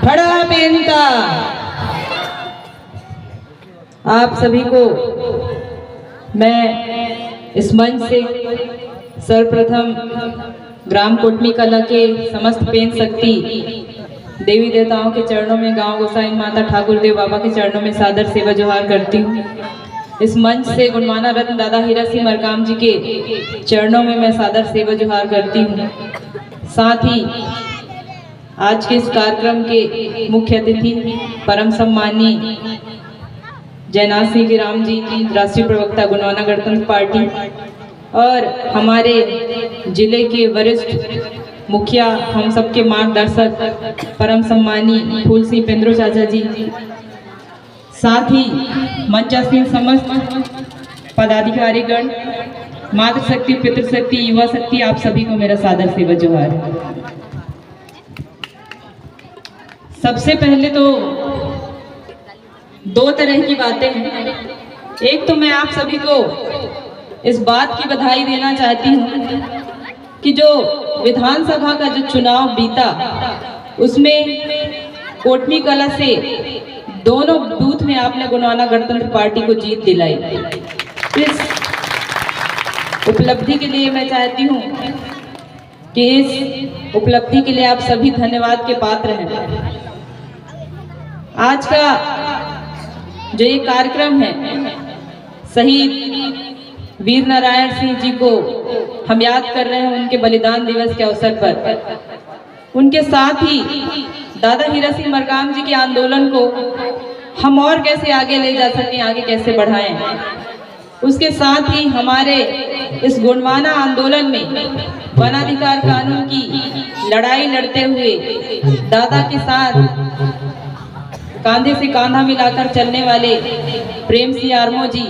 खड़ा बेनका आप सभी को मैं इस मंच से सर्वप्रथम ग्राम कोटमी कला के समस्त पेन शक्ति देवी देवताओं के चरणों में, गांव गोसाई माता ठाकुर देव बाबा के चरणों में सादर सेवा जोहार करती हूँ। इस मंच से गुणमाना रत्न दादा हीरा सिंह मरकाम जी के चरणों में मैं सादर सेवा जोहार करती हूँ। साथ ही आज के इस कार्यक्रम के मुख्य अतिथि परम सम्मानी जयनाथ सिंह राम जी, राष्ट्रीय प्रवक्ता गुणवाना गणतंत्र पार्टी, और हमारे जिले के वरिष्ठ मुखिया, हम सबके मार्गदर्शक परम सम्मानी फूल सिंह पेंद्रो चाचा जी, साथ ही मंचासीन समस्त पदाधिकारीगण, मातृशक्ति, पितृशक्ति, युवा शक्ति, आप सभी को मेरा सादर सेवा जोहार। सबसे पहले तो दो तरह की बातें हैं। एक तो मैं आप सभी को इस बात की बधाई देना चाहती हूँ कि जो विधानसभा का जो चुनाव बीता उसमें कोटमी कला से दोनों बूथ में आपने गुणवाना गणतंत्र पार्टी को जीत दिलाई। इस उपलब्धि के लिए मैं चाहती हूँ कि इस उपलब्धि के लिए आप सभी धन्यवाद के पात्र हैं। आज का जो ये कार्यक्रम है, शहीद वीर नारायण सिंह जी को हम याद कर रहे हैं उनके बलिदान दिवस के अवसर पर। उनके साथ ही दादा हीरा सिंह मरकाम जी के आंदोलन को हम और कैसे आगे ले जा सकें, आगे कैसे बढ़ाएं। उसके साथ ही हमारे इस गुणवाना आंदोलन में वनाधिकार कानून की लड़ाई लड़ते हुए दादा के साथ कांधे से कांधा मिलाकर चलने वाले प्रेम सिंह आर्मो जी,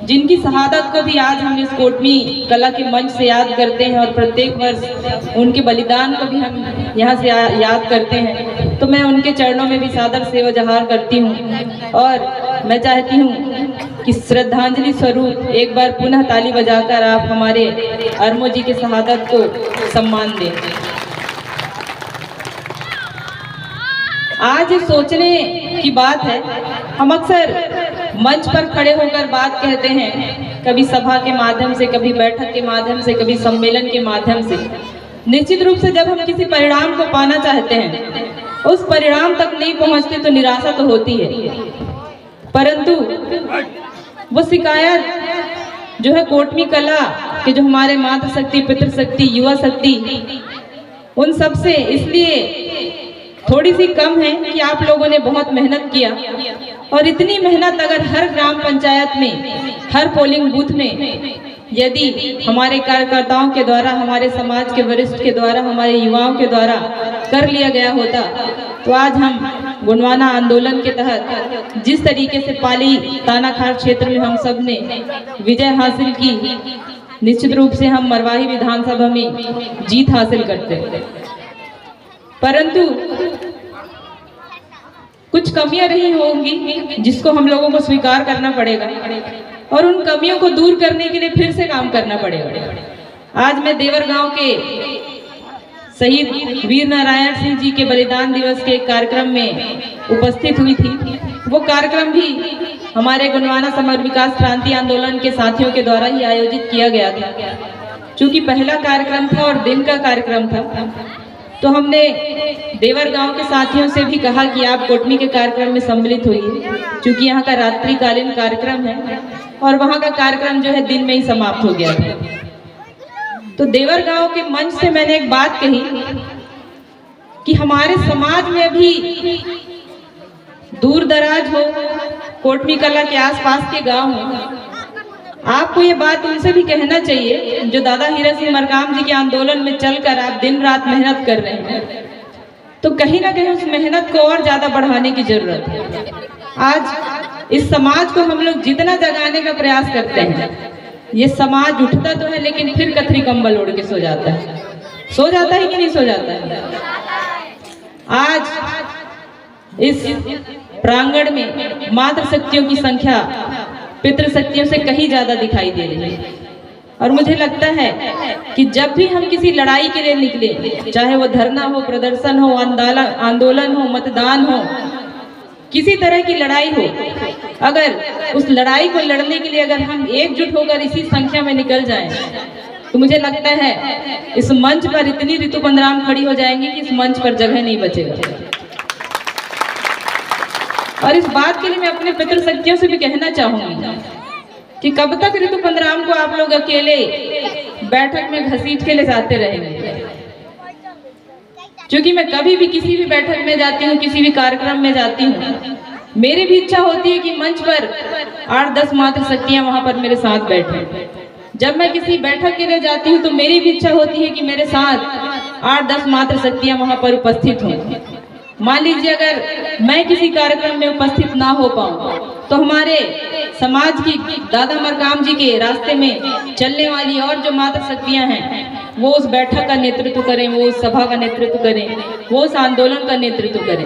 जिनकी शहादत को भी आज हम इस कोटमी कला के मंच से याद करते हैं और प्रत्येक वर्ष उनके बलिदान को भी हम यहाँ से याद करते हैं। तो मैं उनके चरणों में भी सादर सेवा जोहार करती हूँ और मैं चाहती हूँ कि श्रद्धांजलि स्वरूप एक बार पुनः ताली बजाकर आप हमारे आर्मो जी के शहादत को सम्मान दें। आज सोचने की बात है, हम अक्सर मंच पर खड़े होकर बात कहते हैं, कभी सभा के माध्यम से, कभी बैठक के माध्यम से, कभी सम्मेलन के माध्यम से। निश्चित रूप से जब हम किसी परिणाम को पाना चाहते हैं, उस परिणाम तक नहीं पहुंचते तो निराशा तो होती है, परंतु वो शिकायत जो है कोटमी कला के जो हमारे मातृशक्ति, पितृशक्ति, युवा शक्ति, उन सब से इसलिए थोड़ी सी कम है कि आप लोगों ने बहुत मेहनत किया, और इतनी मेहनत अगर हर ग्राम पंचायत में, हर पोलिंग बूथ में यदि हमारे कार्यकर्ताओं के द्वारा, हमारे समाज के वरिष्ठ के द्वारा, हमारे युवाओं के द्वारा कर लिया गया होता, तो आज हम गुणवाना आंदोलन के तहत जिस तरीके से पाली तानाखार क्षेत्र में हम सब ने विजय हासिल की, निश्चित रूप से हम मरवाही विधानसभा में जीत हासिल करते हैं। परंतु कुछ कमियां रही होंगी जिसको हम लोगों को स्वीकार करना पड़ेगा, और उन कमियों को दूर करने के लिए फिर से काम करना पड़ेगा। आज मैं देवर गांव के शहीद वीर नारायण सिंह जी के बलिदान दिवस के कार्यक्रम में उपस्थित हुई थी। वो कार्यक्रम भी हमारे गुणवाना समग्र विकास क्रांति आंदोलन के साथियों के द्वारा ही आयोजित किया गया था। चूंकि पहला कार्यक्रम था और दिन का कार्यक्रम था, तो हमने देवर गांव के साथियों से भी कहा कि आप कोटमी के कार्यक्रम में सम्मिलित होइए, क्योंकि यहाँ का रात्रिकालीन कार्यक्रम है और वहाँ का कार्यक्रम जो है दिन में ही समाप्त हो गया था। तो देवर गांव के मंच से मैंने एक बात कही कि हमारे समाज में भी दूर दराज हो, कोटमी कला के आसपास के गांव हो, आपको ये बात उनसे भी कहना चाहिए जो दादा हीरा सिंह मरकाम जी के आंदोलन में चलकर आप दिन रात मेहनत कर रहे हैं, तो कहीं ना कहीं उस मेहनत को और ज्यादा बढ़ाने की जरूरत है। आज इस समाज को हम लोग जितना जगाने का प्रयास करते हैं, ये समाज उठता तो है लेकिन फिर कथरी कंबल ओढ़ के सो जाता है। सो जाता है कि नहीं सो जाता है? आज इस प्रांगण में मातृशक्तियों की संख्या पितृशक्तियों से कहीं ज्यादा दिखाई दे रही है। और मुझे लगता है कि जब भी हम किसी लड़ाई के लिए निकले, चाहे वो धरना हो, प्रदर्शन हो, आंदोलन हो, मतदान हो, किसी तरह की लड़ाई हो, अगर उस लड़ाई को लड़ने के लिए अगर हम एकजुट होकर इसी संख्या में निकल जाएं, तो मुझे लगता है इस मंच पर इतनी ऋतु पंद्राम खड़ी हो जाएंगी कि इस मंच पर जगह नहीं बचेगा। और इस बात के लिए मैं अपने पितृशक्तियों से भी कहना चाहूंगी कि कब तक ऋतु पंद्राम को आप लोग अकेले बैठक में घसीट के ले जाते रहेंगे। क्योंकि मैं कभी भी किसी भी बैठक में जाती हूँ, किसी भी कार्यक्रम में जाती हूँ, मेरी भी इच्छा होती है कि मंच पर 8-10 मातृशक्तियां वहां पर मेरे साथ बैठे। जब मैं किसी बैठक के लिए जाती हूँ तो मेरी भी इच्छा होती है कि मेरे साथ 8-10 मातृशक्तियां वहां पर उपस्थित हों। मान लीजिए अगर मैं किसी कार्यक्रम में उपस्थित ना हो पाऊं तो हमारे समाज की दादा मरकाम जी के रास्ते में चलने वाली और जो मातृशक्तियां हैं वो उस बैठक का नेतृत्व करें, वो उस सभा का नेतृत्व करें, वो उस आंदोलन का नेतृत्व करें।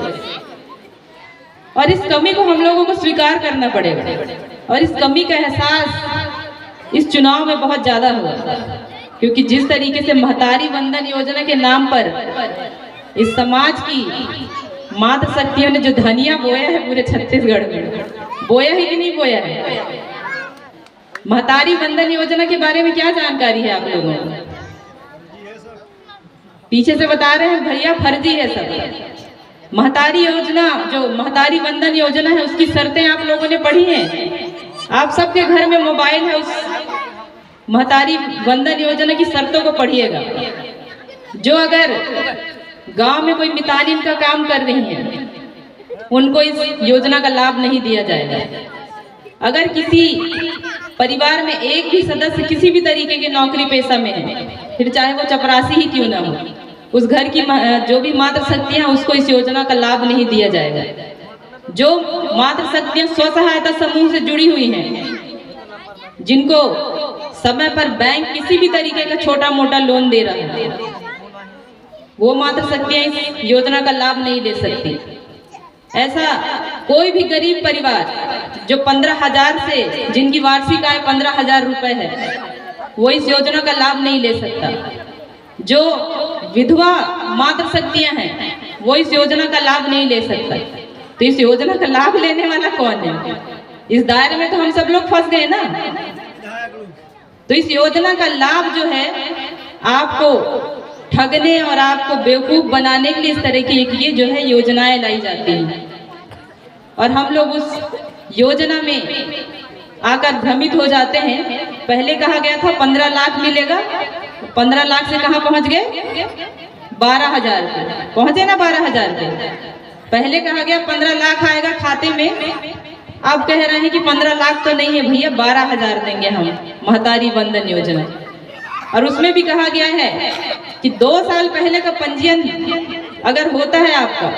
और इस कमी को हम लोगों को स्वीकार करना पड़ेगा। और इस कमी का एहसास इस चुनाव में बहुत ज्यादा हुआ, क्योंकि जिस तरीके से महतारी वंदन योजना के नाम पर इस समाज की मातृशक्तियों ने जो धनिया बोया है पूरे छत्तीसगढ़ में, बोया है कि नहीं बोया है? महतारी वंदन योजना के बारे में क्या जानकारी है आप लोगों को? पीछे से बता रहे हैं भैया फर्जी है सब। महतारी योजना, जो महतारी वंदन योजना है, उसकी शर्तें आप लोगों ने पढ़ी हैं। आप सबके घर में मोबाइल है, उस महतारी वंदन योजना की शर्तों को पढ़िएगा। जो अगर गांव में कोई मितानिन का काम कर रही है उनको इस योजना का लाभ नहीं दिया जाएगा। अगर किसी परिवार में एक भी सदस्य किसी भी तरीके के नौकरी पेशा में है, फिर चाहे वो चपरासी ही क्यों ना हो, उस घर की जो भी मातृशक्तियां उसको इस योजना का लाभ नहीं दिया जाएगा। जो मातृशक्तियां स्व सहायता समूह से जुड़ी हुई हैं, जिनको समय पर बैंक किसी भी तरीके का छोटा मोटा लोन दे रहा है, वो मातृशक्तियां इस योजना का लाभ नहीं ले सकती। ऐसा कोई भी गरीब परिवार जो 15,000 से, जिनकी वार्षिक आय 15,000 रुपए है, वो इस योजना का लाभ नहीं ले सकता। जो विधवा मातृशक्तियां हैं वो इस योजना का लाभ नहीं ले सकता। तो इस योजना का लाभ लेने वाला कौन है? इस दायरे में तो हम सब लोग फंस गए ना। तो इस योजना का लाभ जो है आपको ठगने और आपको बेवकूफ बनाने के लिए इस तरह की ये जो है योजनाएं लाई जाती हैं, और हम लोग उस योजना में आकर भ्रमित हो जाते हैं। पहले कहा गया था 15 लाख मिलेगा, 15 लाख से कहाँ पहुंच गए? 12,000 पे पहुंचे ना, 12,000 पे। पहले कहा गया 15 लाख आएगा खाते में, अब कह रहे हैं कि 15 लाख तो नहीं है भैया, 12,000 देंगे हम महतारी वंदन योजना। और उसमें भी कहा गया है कि 2 साल पहले का पंजीयन अगर होता है आपका,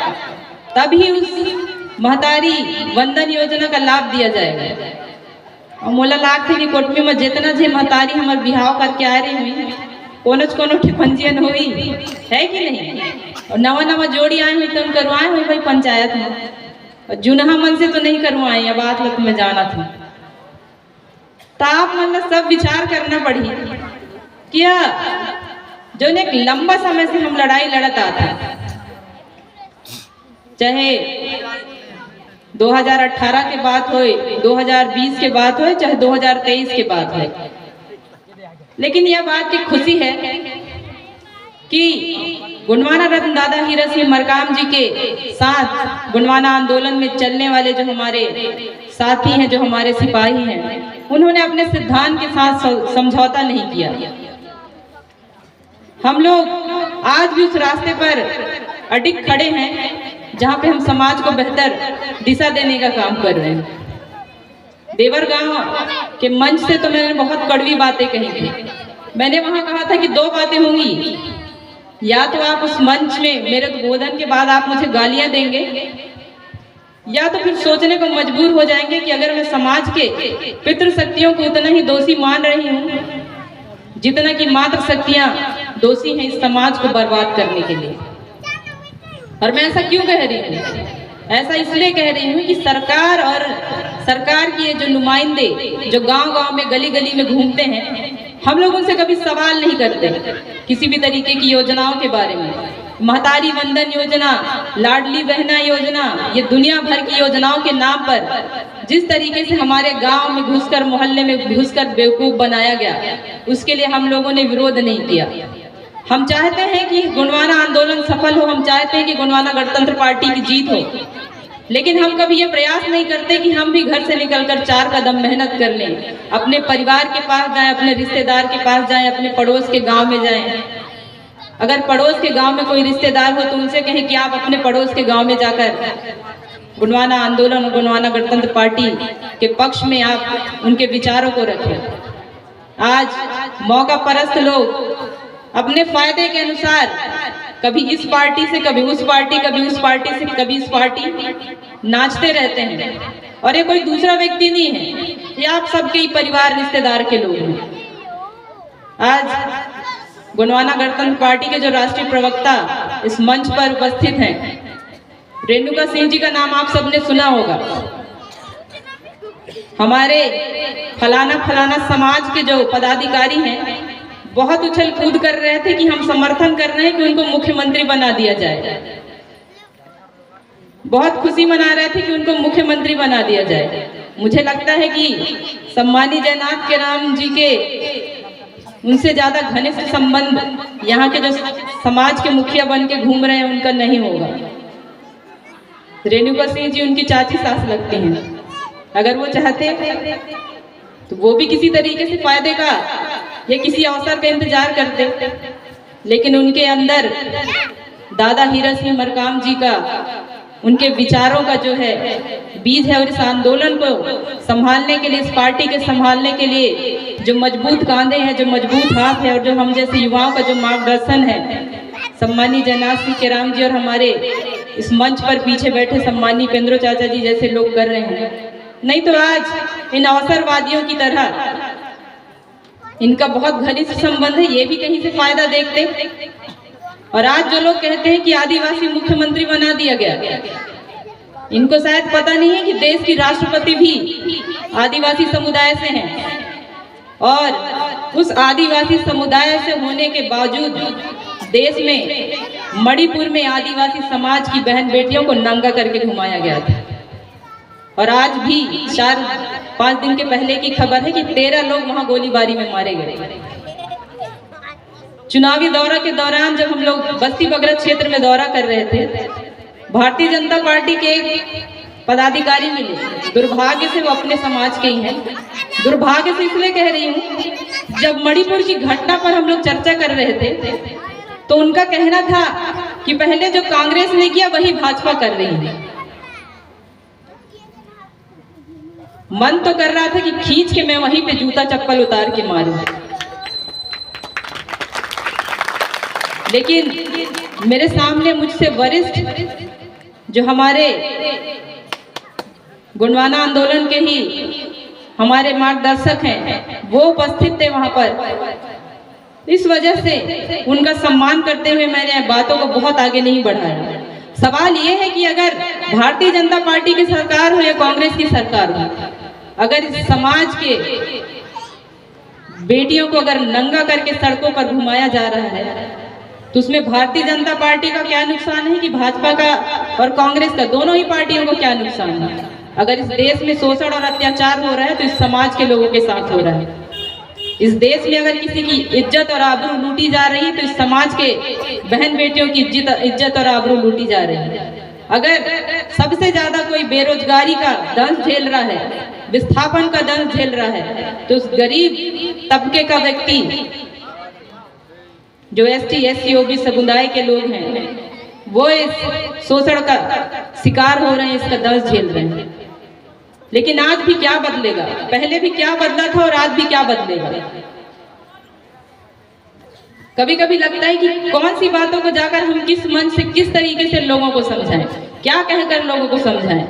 तभी उस महतारी वंदन योजना का लाभ दिया जाएगा। और मोला लाग थे कि कोटमी में जितना जे महतारी हमार बिहाव करके आ रही हुई, कोनो पंजीयन हुई है कि नहीं? और नवा जोड़ी आए हुई तो करवाए हुई भाई पंचायत में, और जुनहा मन से तो नहीं करवाए। अब बात लग में जाना था, तो आप मतलब सब विचार करना पड़ी क्या जो एक लंबा समय से हम लड़ाई लड़त आता, चाहे 2018 के बात हो, 2020 के बात हो, चाहे 2023 के बात हो। लेकिन यह बात की खुशी है कि गुणवाना रत्न दादा हीरा सिंह मरकाम जी के साथ गुणवाना आंदोलन में चलने वाले जो हमारे साथी हैं, जो हमारे सिपाही हैं, उन्होंने अपने सिद्धांत के साथ समझौता नहीं किया। हम लोग आज भी उस रास्ते पर अडिग खड़े हैं जहाँ पे हम समाज को बेहतर दिशा देने का काम कर रहे हैं। देवर गांव के मंच से तो मैंने बहुत कड़वी बातें कही थी। मैंने वहां कहा था कि 2 बातें होंगी, या तो आप उस मंच में मेरे उद्बोधन के बाद आप मुझे गालियां देंगे, या तो फिर सोचने को मजबूर हो जाएंगे कि अगर मैं समाज के पितृशक्तियों को उतना ही दोषी मान रही हूँ जितना कि मातृशक्तियां दोषी हैं इस समाज को बर्बाद करने के लिए। और मैं ऐसा क्यों कह रही हूँ? ऐसा इसलिए कह रही हूँ कि सरकार की ये जो नुमाइंदे जो गांव-गांव में गली-गली में घूमते हैं, हम लोग उनसे कभी सवाल नहीं करते किसी भी तरीके की योजनाओं के बारे में। महतारी वंदन योजना, लाडली बहना योजना, ये दुनिया भर की योजनाओं के नाम पर जिस तरीके से हमारे गांव में घुसकर, मोहल्ले में घुसकर बेवकूफ बनाया गया, उसके लिए हम लोगों ने विरोध नहीं किया। हम चाहते हैं कि गोंडवाना आंदोलन सफल हो, हम चाहते हैं कि गोंडवाना गणतंत्र पार्टी की जीत हो, लेकिन हम कभी ये प्रयास नहीं करते कि हम भी घर से निकलकर 4 कदम मेहनत कर लें, अपने परिवार के पास जाएं, अपने रिश्तेदार के पास जाएं, अपने पड़ोस के गांव में जाएं। अगर पड़ोस के गांव में कोई रिश्तेदार हो तो उनसे कहें कि आप अपने पड़ोस के गांव में जाकर गोंडवाना आंदोलन और गोंडवाना गणतंत्र पार्टी के पक्ष में आप उनके विचारों को रखें। आज मौका परस्त लोग अपने फायदे के अनुसार कभी इस पार्टी से, कभी उस पार्टी, कभी उस पार्टी से, कभी इस पार्टी नाचते रहते हैं। और ये कोई दूसरा व्यक्ति नहीं है, ये आप सबके ही परिवार रिश्तेदार के लोग हैं। आज गोंडवाना गणतंत्र पार्टी के जो राष्ट्रीय प्रवक्ता इस मंच पर उपस्थित हैं, रेणुका सिंह जी का नाम आप सबने सुना होगा। हमारे फलाना समाज के जो पदाधिकारी हैं बहुत उछल कूद कर रहे थे कि हम समर्थन कर रहे हैं कि उनको मुख्यमंत्री बना दिया जाए, बहुत खुशी मना रहे थे कि उनको मुख्यमंत्री बना दिया जाए। मुझे लगता है कि सम्मानीय जयनाथ के राम जी के उनसे ज्यादा घनिष्ठ संबंध यहाँ के जो समाज के मुखिया बन के घूम रहे हैं उनका नहीं होगा। रेणुका सिंह जी उनकी चाची सास लगती हैं। अगर वो चाहते तो वो भी किसी तरीके से फायदे का या किसी अवसर का इंतजार करते, लेकिन उनके अंदर दादा हीरा सिंह मरकाम जी का, उनके विचारों का जो है बीज है, और इस आंदोलन को संभालने के लिए, इस पार्टी के संभालने के लिए जो मजबूत कांधे हैं, जो मजबूत हाथ है, और जो हम जैसे युवाओं का जो मार्गदर्शन है, सम्मानीय जयनाथ सिंह के राम जी और हमारे इस मंच पर पीछे बैठे सम्मानीय पेंद्रो चाचा जी जैसे लोग कर रहे हैं। नहीं तो आज इन अवसरवादियों की तरह इनका बहुत घनिष्ठ संबंध है, ये भी कहीं से फायदा देखते। और आज जो लोग कहते हैं कि आदिवासी मुख्यमंत्री बना दिया गया, इनको शायद पता नहीं है कि देश की राष्ट्रपति भी आदिवासी समुदाय से हैं, और उस आदिवासी समुदाय से होने के बावजूद देश में मणिपुर में आदिवासी समाज की बहन बेटियों को नंगा करके घुमाया गया था। और आज भी 4-5 दिन के पहले की खबर है कि 13 लोग वहां गोलीबारी में मारे गए। चुनावी दौरा के दौरान जब हम लोग बस्ती बगरा क्षेत्र में दौरा कर रहे थे, भारतीय जनता पार्टी के एक पदाधिकारी मिले। दुर्भाग्य से वो अपने समाज के ही हैं। दुर्भाग्य से इसलिए कह रही हूँ, जब मणिपुर की घटना पर हम लोग चर्चा कर रहे थे तो उनका कहना था कि पहले जो कांग्रेस ने किया वही भाजपा कर रही है। मन तो कर रहा था कि खींच के मैं वहीं पे जूता चप्पल उतार के मारूं, लेकिन मेरे सामने मुझसे वरिष्ठ जो हमारे गोंडवाना आंदोलन के ही हमारे मार्गदर्शक हैं, वो उपस्थित थे वहां पर। इस वजह से उनका सम्मान करते हुए मैंने बातों को बहुत आगे नहीं बढ़ाया। सवाल ये है कि अगर भारतीय जनता पार्टी की सरकार हो या कांग्रेस की सरकार हो, अगर इस समाज के बेटियों को अगर नंगा करके सड़कों पर घुमाया जा रहा है तो उसमें भारतीय जनता पार्टी का क्या नुकसान है कि भाजपा का और कांग्रेस का, दोनों ही पार्टियों को क्या नुकसान है। अगर इस देश में शोषण और अत्याचार हो रहा है तो इस समाज के लोगों के साथ हो रहा है। इस देश में अगर किसी की इज्जत और आबरू लूटी जा रही है तो इस समाज के बहन बेटियों की इज्जत और आबरू लूटी जा रही है। अगर सबसे ज्यादा कोई बेरोजगारी का दंश झेल रहा है, विस्थापन का दंश झेल रहा है, तो उस गरीब तबके का व्यक्ति जो ST SC OB समुदाय के लोग हैं, वो इस शोषण का शिकार हो रहे हैं, इसका दंश झेल रहे हैं। लेकिन आज भी क्या बदलेगा? पहले भी क्या बदला था और आज भी क्या बदलेगा? कभी कभी लगता है कि कौन सी बातों को जाकर हम किस मन से, किस तरीके से लोगों को समझाएं, क्या कहकर लोगों को समझाएं।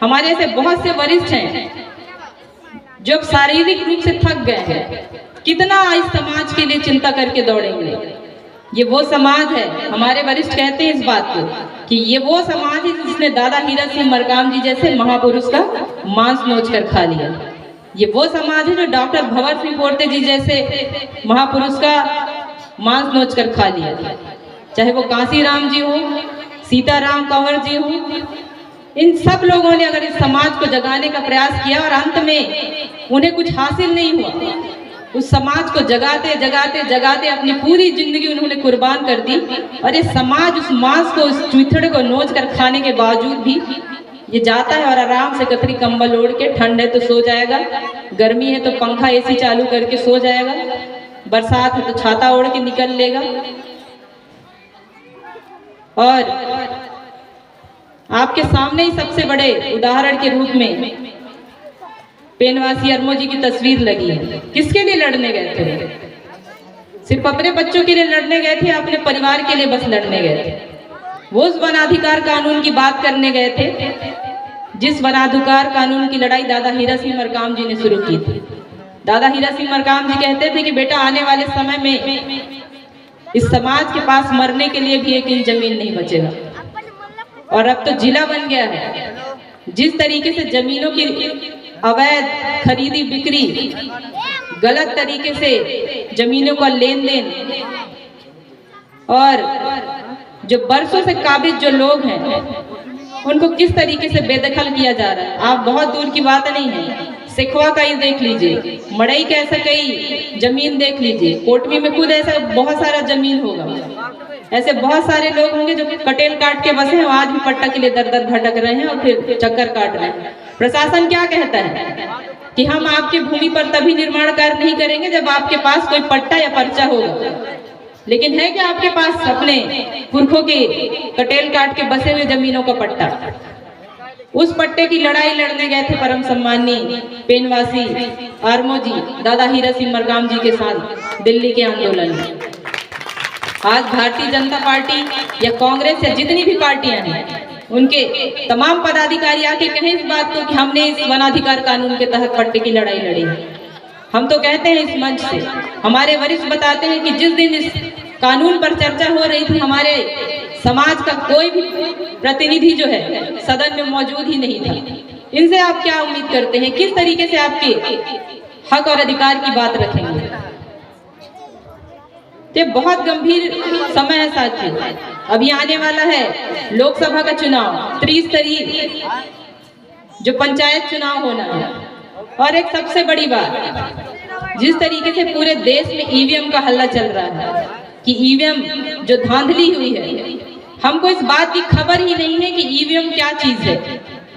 हमारे ऐसे बहुत से वरिष्ठ हैं जो शारीरिक रूप से थक गए हैं, कितना इस समाज के लिए चिंता करके दौड़ेंगे। ये वो समाज है, हमारे वरिष्ठ कहते हैं इस बात को कि ये वो समाज है जिसने दादा हीरा सिंह मरकाम जी जैसे महापुरुष का मांस नोच कर खा लिया। ये वो समाज है जो डॉक्टर भंवर सिंह पोर्ते जी जैसे महापुरुष का मांस नोच कर खा लिया, चाहे वो कांसीराम जी हो, सीताराम कंवर जी हो। इन सब लोगों ने अगर इस समाज को जगाने का प्रयास किया और अंत में उन्हें कुछ हासिल नहीं हुआ, उस समाज को जगाते जगाते जगाते अपनी पूरी जिंदगी उन्होंने कुर्बान कर दी, और ये समाज उस मांस को, उस चूथड़े को नोच कर खाने के बावजूद भी ये जाता है और आराम से कतरी कंबल ओढ़ के, ठंड है तो सो जाएगा, गर्मी है तो पंखा एसी चालू करके सो जाएगा, बरसात है तो छाता ओढ़ के निकल लेगा। और आपके सामने ही सबसे बड़े उदाहरण के रूप में पेनवासी अरमो जी की तस्वीर लगी है। किसके लिए लड़ने गए थे? सिर्फ अपने बच्चों के लिए लड़ने गए थे, अपने परिवार के लिए बस लड़ने गए थे। वो उस वनाधिकार कानून की बात करने गए थे जिस वनाधिकार कानून की लड़ाई दादा हीरा सिंह मरकाम जी ने शुरू की थी। दादा हीरा सिंह मरकाम जी कहते थे कि बेटा, आने वाले समय में इस समाज के पास मरने के लिए भी एक इंच जमीन नहीं बचेगा। और अब तो जिला बन गया है। जिस तरीके से जमीनों की अवैध खरीदी बिक्री, गलत तरीके से जमीनों का लेन देन, और जो बरसों से काबिज जो लोग हैं उनको किस तरीके से बेदखल किया जा रहा है। आप बहुत दूर की बात नहीं है, सिखवा का ही देख लीजिए, मड़ई का ऐसा कई जमीन देख लीजिए, कोटमी में खुद ऐसा बहुत सारा जमीन होगा। ऐसे बहुत सारे लोग होंगे जो कटेल काट के बसे हैं, आज भी पट्टा के लिए दर दर भटक रहे हैं और फिर चक्कर काट रहे हैं। प्रशासन क्या कहता है कि हम आपकी भूमि पर तभी निर्माण कार्य नहीं करेंगे जब आपके पास कोई पट्टा या पर्चा होगा। लेकिन है क्या आपके पास अपने पुरखों के कटेल काट के बसे हुए जमीनों का पट्टा? उस पट्टे की लड़ाई लड़ने गए थे परम सम्मानीय पेनवासी अरमो जी दादा हीरा सिंह मरकाम जी के साथ दिल्ली के आंदोलन में। आज भारतीय जनता पार्टी या कांग्रेस या जितनी भी पार्टियां हैं, उनके तमाम पदाधिकारी आके कहें इस बात को कि हमने इस वनाधिकार कानून के तहत पट्टे की लड़ाई लड़ी है। हम तो कहते हैं इस मंच से, हमारे वरिष्ठ बताते हैं कि जिस दिन इस कानून पर चर्चा हो रही थी, हमारे समाज का कोई भी प्रतिनिधि जो है सदन में मौजूद ही नहीं था। इनसे आप क्या उम्मीद करते हैं? किस तरीके से आपके हक और अधिकार की बात रखेंगे? ये बहुत गंभीर समय है साथियों। अभी आने वाला है लोकसभा का चुनाव, त्रिस्तरीय जो पंचायत चुनाव होना है। और एक सबसे बड़ी बात, जिस तरीके से पूरे देश में ईवीएम का हल्ला चल रहा है कि ईवीएम जो धांधली हुई है, हमको इस बात की खबर ही नहीं है कि ईवीएम क्या चीज है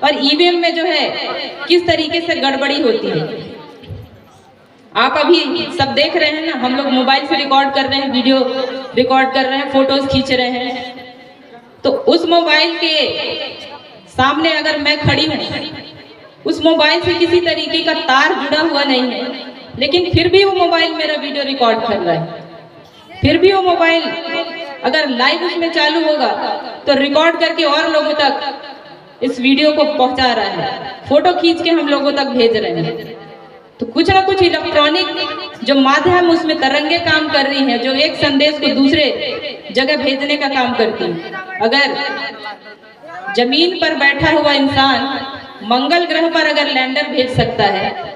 और ईवीएम में जो है किस तरीके से गड़बड़ी होती है। आप अभी सब देख रहे हैं ना, हम लोग मोबाइल से रिकॉर्ड कर रहे हैं, वीडियो रिकॉर्ड कर रहे हैं, फोटोज खींच रहे हैं। तो उस मोबाइल के सामने अगर मैं खड़ी हूँ, उस मोबाइल से किसी तरीके का तार जुड़ा हुआ नहीं है, लेकिन फिर भी वो मोबाइल मेरा वीडियो रिकॉर्ड कर रहा है। फिर भी वो मोबाइल अगर लाइव उसमें चालू होगा तो रिकॉर्ड करके और लोगों तक इस वीडियो को पहुंचा रहा है, फोटो खींच के हम लोगों तक भेज रहे हैं। तो कुछ ना कुछ इलेक्ट्रॉनिक जो माध्यम उसमें तरंगे काम कर रही हैं, जो एक संदेश को दूसरे जगह भेजने का काम करती हैं। अगर जमीन पर बैठा हुआ इंसान मंगल ग्रह पर अगर लैंडर भेज सकता है,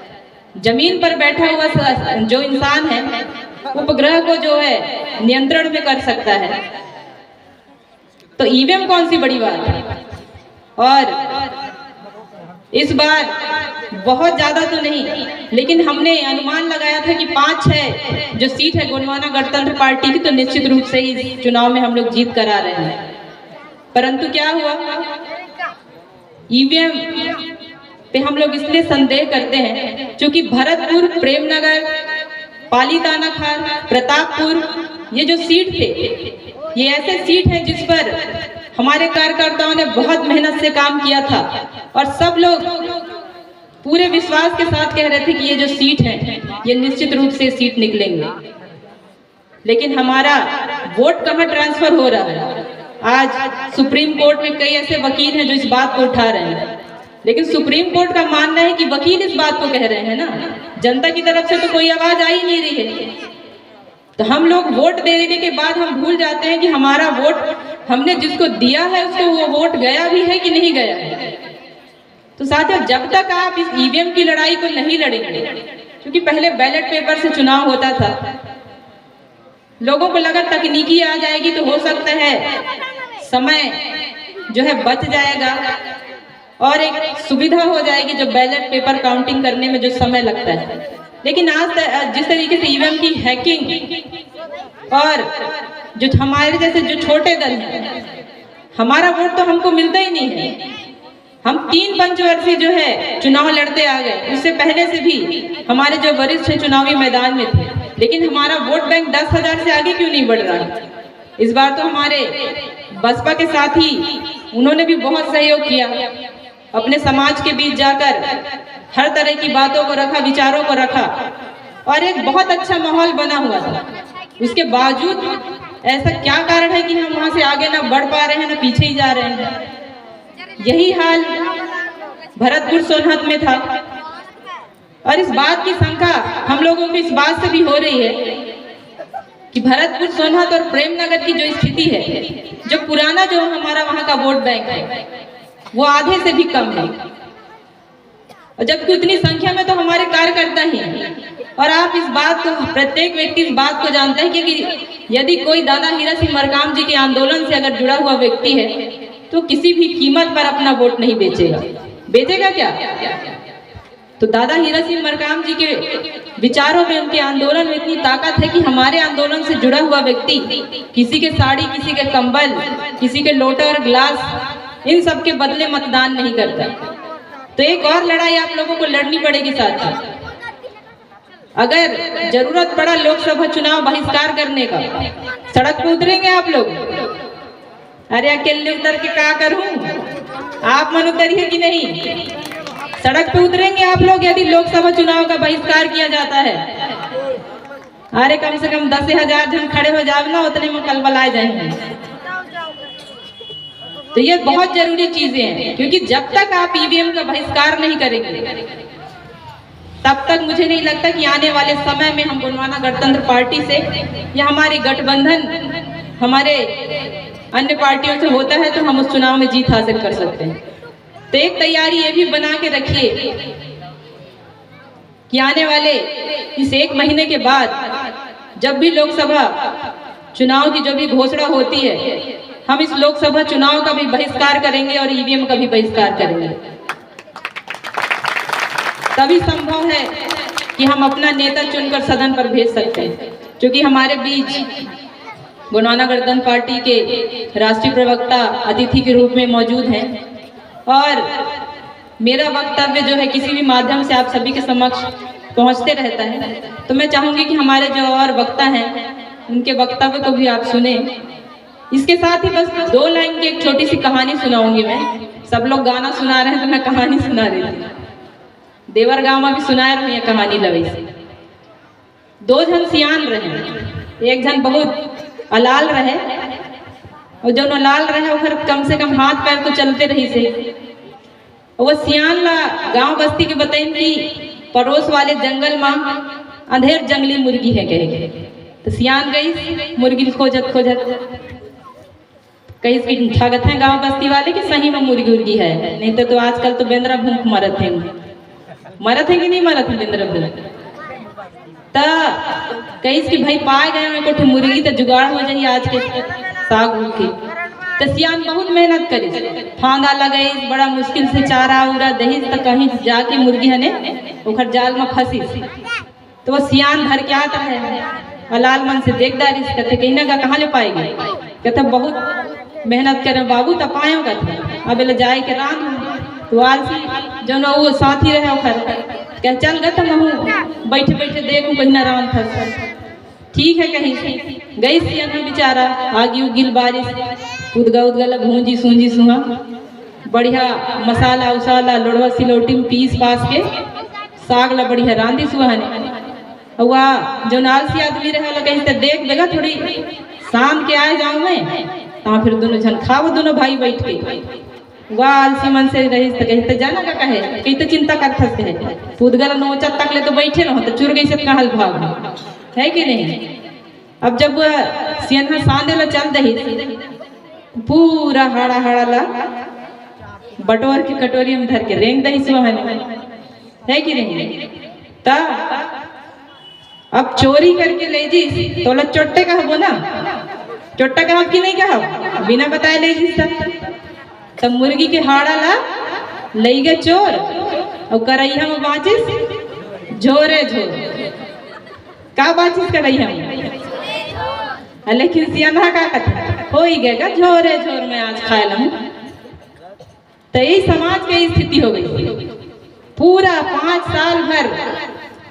जमीन पर बैठा हुआ जो इंसान है उपग्रह को जो है नियंत्रण में कर सकता है, तो ईवीएम कौन सी बड़ी बात है। और इस बार बहुत ज्यादा तो नहीं, लेकिन हमने अनुमान लगाया था कि 5-6 जो सीट है गोंडवाना गणतंत्र पार्टी की, तो निश्चित रूप से इस चुनाव में हम लोग जीत कर आ रहे हैं। परंतु क्या हुआ, ईवीएम पे हम लोग इसलिए संदेह करते हैं क्योंकि भरतपुर, प्रेमनगर, पालीताना खाल, प्रतापपुर, ये जो सीट थे, ये ऐसे सीट हैं जिस पर हमारे कार्यकर्ताओं ने बहुत मेहनत से काम किया था और सब लोग पूरे विश्वास के साथ कह रहे थे कि ये जो सीट है ये निश्चित रूप से सीट निकलेंगे। लेकिन हमारा वोट कहाँ ट्रांसफर हो रहा है? आज सुप्रीम कोर्ट में कई ऐसे वकील हैं जो इस बात को उठा रहे हैं, लेकिन सुप्रीम कोर्ट का मानना है कि वकील इस बात को कह रहे हैं ना, जनता की तरफ से तो कोई आवाज आ ही नहीं रही है। तो हम लोग वोट दे देने के बाद हम भूल जाते हैं कि हमारा वोट हमने जिसको दिया है उसको वो वोट गया भी है कि नहीं गया है। तो साथियों, जब तक आप इस ईवीएम की लड़ाई को नहीं लड़ेंगे, क्योंकि पहले बैलेट पेपर से चुनाव होता था, लोगों को लगा तकनीकी आ जाएगी तो हो सकता है समय जो है बच जाएगा और एक सुविधा हो जाएगी जो बैलेट पेपर काउंटिंग करने में जो समय लगता है। लेकिन आज जिस तरीके से ईवीएम की हैकिंग और जो हमारे जैसे जो छोटे दल हैं, हमारा वोट तो हमको मिलता ही नहीं है। हम 3 पंचवर्षीय जो है चुनाव लड़ते आ गए, उससे पहले से भी हमारे जो वरिष्ठ चुनावी मैदान में थे, लेकिन हमारा वोट बैंक 10,000 से आगे क्यों नहीं बढ़ रहा है? इस बार तो हमारे बसपा के साथी उन्होंने भी बहुत सहयोग किया, अपने समाज के बीच जाकर हर तरह की बातों को रखा, विचारों को रखा और एक बहुत अच्छा माहौल बना हुआ था। उसके बावजूद ऐसा क्या कारण है कि हम वहां से आगे ना बढ़ पा रहे हैं, ना पीछे ही जा रहे हैं? यही हाल भरतपुर सोनहत में था और इस बात की शंका हम लोगों को इस बात से भी हो रही है कि भरतपुर सोनहत और प्रेमनगर की जो स्थिति है, जो पुराना जो हमारा वहां का वोट बैंक है, वो आधे से भी कम है। और जबकि उतनी संख्या में तो हमारे कार्यकर्ता ही हैं। और आप इस बात को, प्रत्येक व्यक्ति इस बात को जानता है कि यदि कोई दादा हीरा सिंह मरकाम जी के आंदोलन से अगर जुड़ा हुआ व्यक्ति है तो किसी भी कीमत पर अपना वोट नहीं बेचेगा। बेचेगा क्या? तो दादा हीरा सिंह मरकाम जी के विचारों में, उनके आंदोलन में इतनी ताकत है कि हमारे आंदोलन से जुड़ा हुआ व्यक्ति किसी के साड़ी, किसी के कंबल, किसी के लोटा और ग्लास, इन सब के बदले मतदान नहीं करता। तो एक और लड़ाई आप लोगों को लड़नी पड़ेगी साथ। अगर जरूरत पड़ा लोकसभा चुनाव बहिष्कार करने का, सड़क पर उतरेंगे आप लोग? अरे अकेले उतर के क्या करूं? आप मन उतरिए कि नहीं? सड़क पे उतरेंगे आप लोग यदि लोकसभा चुनाव का बहिष्कार किया जाता है? अरे कम से कम 10,000 जन खड़े हो जाए ना, उतने में कलबलाए जाएंगे। तो ये बहुत जरूरी चीजें हैं, क्योंकि जब तक आप ईवीएम का बहिष्कार नहीं करेंगे तब तक मुझे नहीं लगता कि आने वाले समय में हम गोंडवाना गणतंत्र पार्टी से या हमारी गठबंधन हमारे अन्य पार्टियों से होता है तो हम उस चुनाव में जीत हासिल कर सकते हैं। तो एक तैयारी ये भी बना के रखिए कि आने वाले इस 1 महीने के बाद जब भी लोकसभा चुनाव की जो भी घोषणा होती है, हम इस लोकसभा चुनाव का भी बहिष्कार करेंगे और ईवीएम का भी बहिष्कार करेंगे। तभी संभव है कि हम अपना नेता चुनकर सदन पर भेज सकते हैं, क्योंकि हमारे बीच गोंडवाना गणतंत्र पार्टी के राष्ट्रीय प्रवक्ता अतिथि के रूप में मौजूद हैं और मेरा वक्तव्य जो है किसी भी माध्यम से आप सभी के समक्ष पहुंचते रहता है। तो मैं चाहूंगी कि हमारे जो और वक्ता हैं उनके वक्तव्य को भी आप सुने। इसके साथ ही बस 2 लाइन की एक छोटी सी कहानी सुनाऊंगी मैं। सब लोग गाना सुना रहे हैं तो मैं कहानी सुना देती हूँ। देवर गांव में भी सुनाए रही है कहानी लवी से। 2 जन सियान रहे, एक जन बहुत अलाल रहे और जो अलाल रहे ओकर कम से कम हाथ पैर तो चलते रही से। वो सियान ला गांव बस्ती के बताइन कि पड़ोस वाले जंगल में अंधेर जंगली मुर्गी है कहे। तो सियान गई मुर्गी खोजत खोजत, कहीं इसकी ठागत है गांव बस्ती वाले कि सही में मुर्गी उर्गी है, नहीं तो आजकल तो बेंद्रा भूख मरत है कि नहीं मरत है बेंद्रा भूख। कहीं इसकी भाई पाए गए कोठे मुर्गी तो जुगाड़ हो जाए आज के साग की। तो सियान बहुत मेहनत करी, फांदा लगाई, बड़ा मुश्किल से चारा उरा दही, तो कहीं जाके मुर्गी हने ओखर जाल में फंसी। तो वो सियान धर के आता है, अलाल मन से देखदारी से कहते कहीं ना कहाँ ले पाएगी? कहते बहुत मेहनत करे बाबू तो पायो का था, अब ले जाए के रान तो आलसी जो ना वो साथी रहे ओखर कह चल गए तो मैं बैठे बैठे देखूं कहीं ना रान था। ठीक है कहीं से गई सियान बेचारा, आगी उगिल बारिश, उदगा उदगला भूंजी सूंजी सुहा, बढ़िया मसाला उसाला लोड़वा सिलौटी में पीस पास के साग ला बढ़िया रांधी सुहाने। हुआ जो नालसी आदमी रहे कहीं से देख देगा थोड़ी शाम के आए जाऊं मैं, तो फिर दोनों जन खाओ, दोनों भाई बैठ के वाह आलसी मन से रही तो कहते जाना का कहे कहीं तो चिंता कर सकते हैं पूदगल नोचा तक ले तो बैठे रहो तो चुर गई से कहल भाग है कि नहीं। अब जब सियन सांदे ला चल दही पूरा हाड़ा हाड़ा ला बटोर के कटोरी में धर के रेंग दही सुहाने है कि नहीं। ता अब चोरी करके ले जी तो ला चोट्टे कहबो ना, चोट्टा कहब कि नहीं कहब, बिना बताए ले जी तब मुर्गी के हाड़ा ला ले गए चोर और करैया में बाचिस झोरे झोर का बाचिस करैया में, लेकिन सियाना का कथा हो ही गएगा झोरे झोर में आज खाए लूं। तो यही समाज की स्थिति हो गई। पूरा 5 साल भर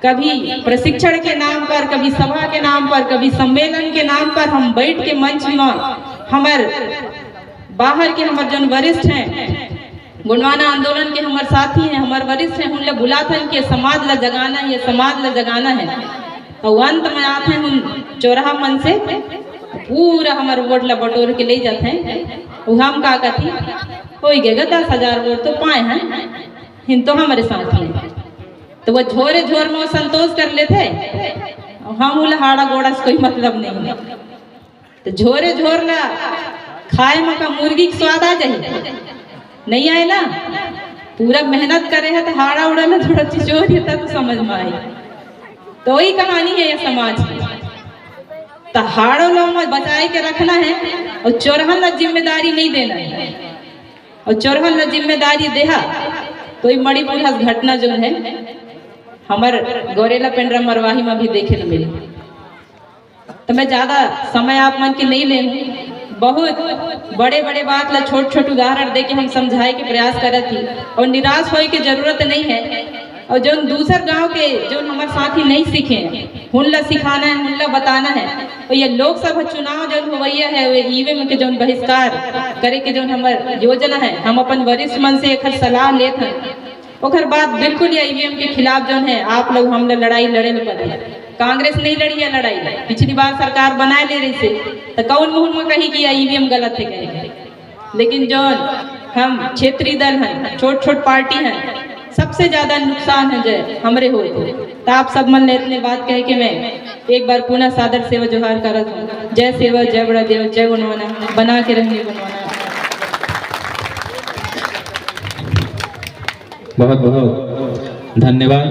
कभी प्रशिक्षण के नाम पर, कभी सभा के नाम पर, कभी सम्मेलन के नाम पर हम बैठ के मंच में हमार बाहर के हमार जन वरिष्ठ हैं, गुणवाना आंदोलन के हमारे साथी हैं, हमारे वरिष्ठ हैं, उन बुलाते हैं कि समाज ला जगाना है, ये समाज ला जगाना है। और अंत में आते हैं हम चौराहा मन से पूरा हमारे वोट ला बटोर के ले जाते हैं। हम का कथी हो गएगा 10,000 वोट तो पाए हैं, हिन तो हमारे साथ हैं। तो वो झोरे झोर में वो संतोष कर लेते, हम उल्हाड़ा गोड़ा से कोई मतलब नहीं। तो झोरे झोर ला खाए में का मुर्गी के स्वाद आ जाए नहीं आए ना, पूरा मेहनत करे है तो हाड़ा उड़ा ना थोड़ा चिचोर होता तो समझ में आई। तो वही कहानी है ये समाज की। तो हाड़ो लोग में बचाए के रखना है और चोरहन ला जिम्मेदारी नहीं देना है। और चोरहन ला जिम्मेदारी देहा तो ये मणिपुर घटना जो है हमार गोरेला पेंड्रा मरवाही में भी देखे न मिली। तो मैं ज्यादा समय आप मन के नहीं ले, बहुत बड़े बड़े बात ला छोट छोट उदाहरण दे के हम समझाए के प्रयास करत थी। और निराश होए की जरूरत नहीं है। और जो दूसर गांव के जो हमारे साथी नहीं सीखे हुनला सिखाना है, हुनला बताना है। और ये लोकसभा चुनाव जो हुआ है ईवीएम के जो बहिष्कार करे के जो हमार योजना है, हम अपन वरिष्ठ मन से एक सलाह लेते हैं। ओकर बाद बिल्कुल ये ईवीएम के खिलाफ जो है आप लोग हम लड़ाई लड़े न पड़े। कांग्रेस नहीं लड़ी है लड़ाई, पिछली बार सरकार बनाए ले रही से तो कौन मुहूर्त में कही कि ईवीएम गलत है कहे। लेकिन जो हम क्षेत्रीय दल हैं, छोट छोट पार्टी हैं, सबसे ज्यादा नुकसान है जो हमरे हुए थे। तो आप सब मन ने इतने बात कहे कि मैं एक बार पुनः सादर सेवा जोहार करत हूँ। जय सेवा, जय बड़ा देव, जय गुणवाना, बना के रहेंगे गुणवाना। बहुत बहुत धन्यवाद।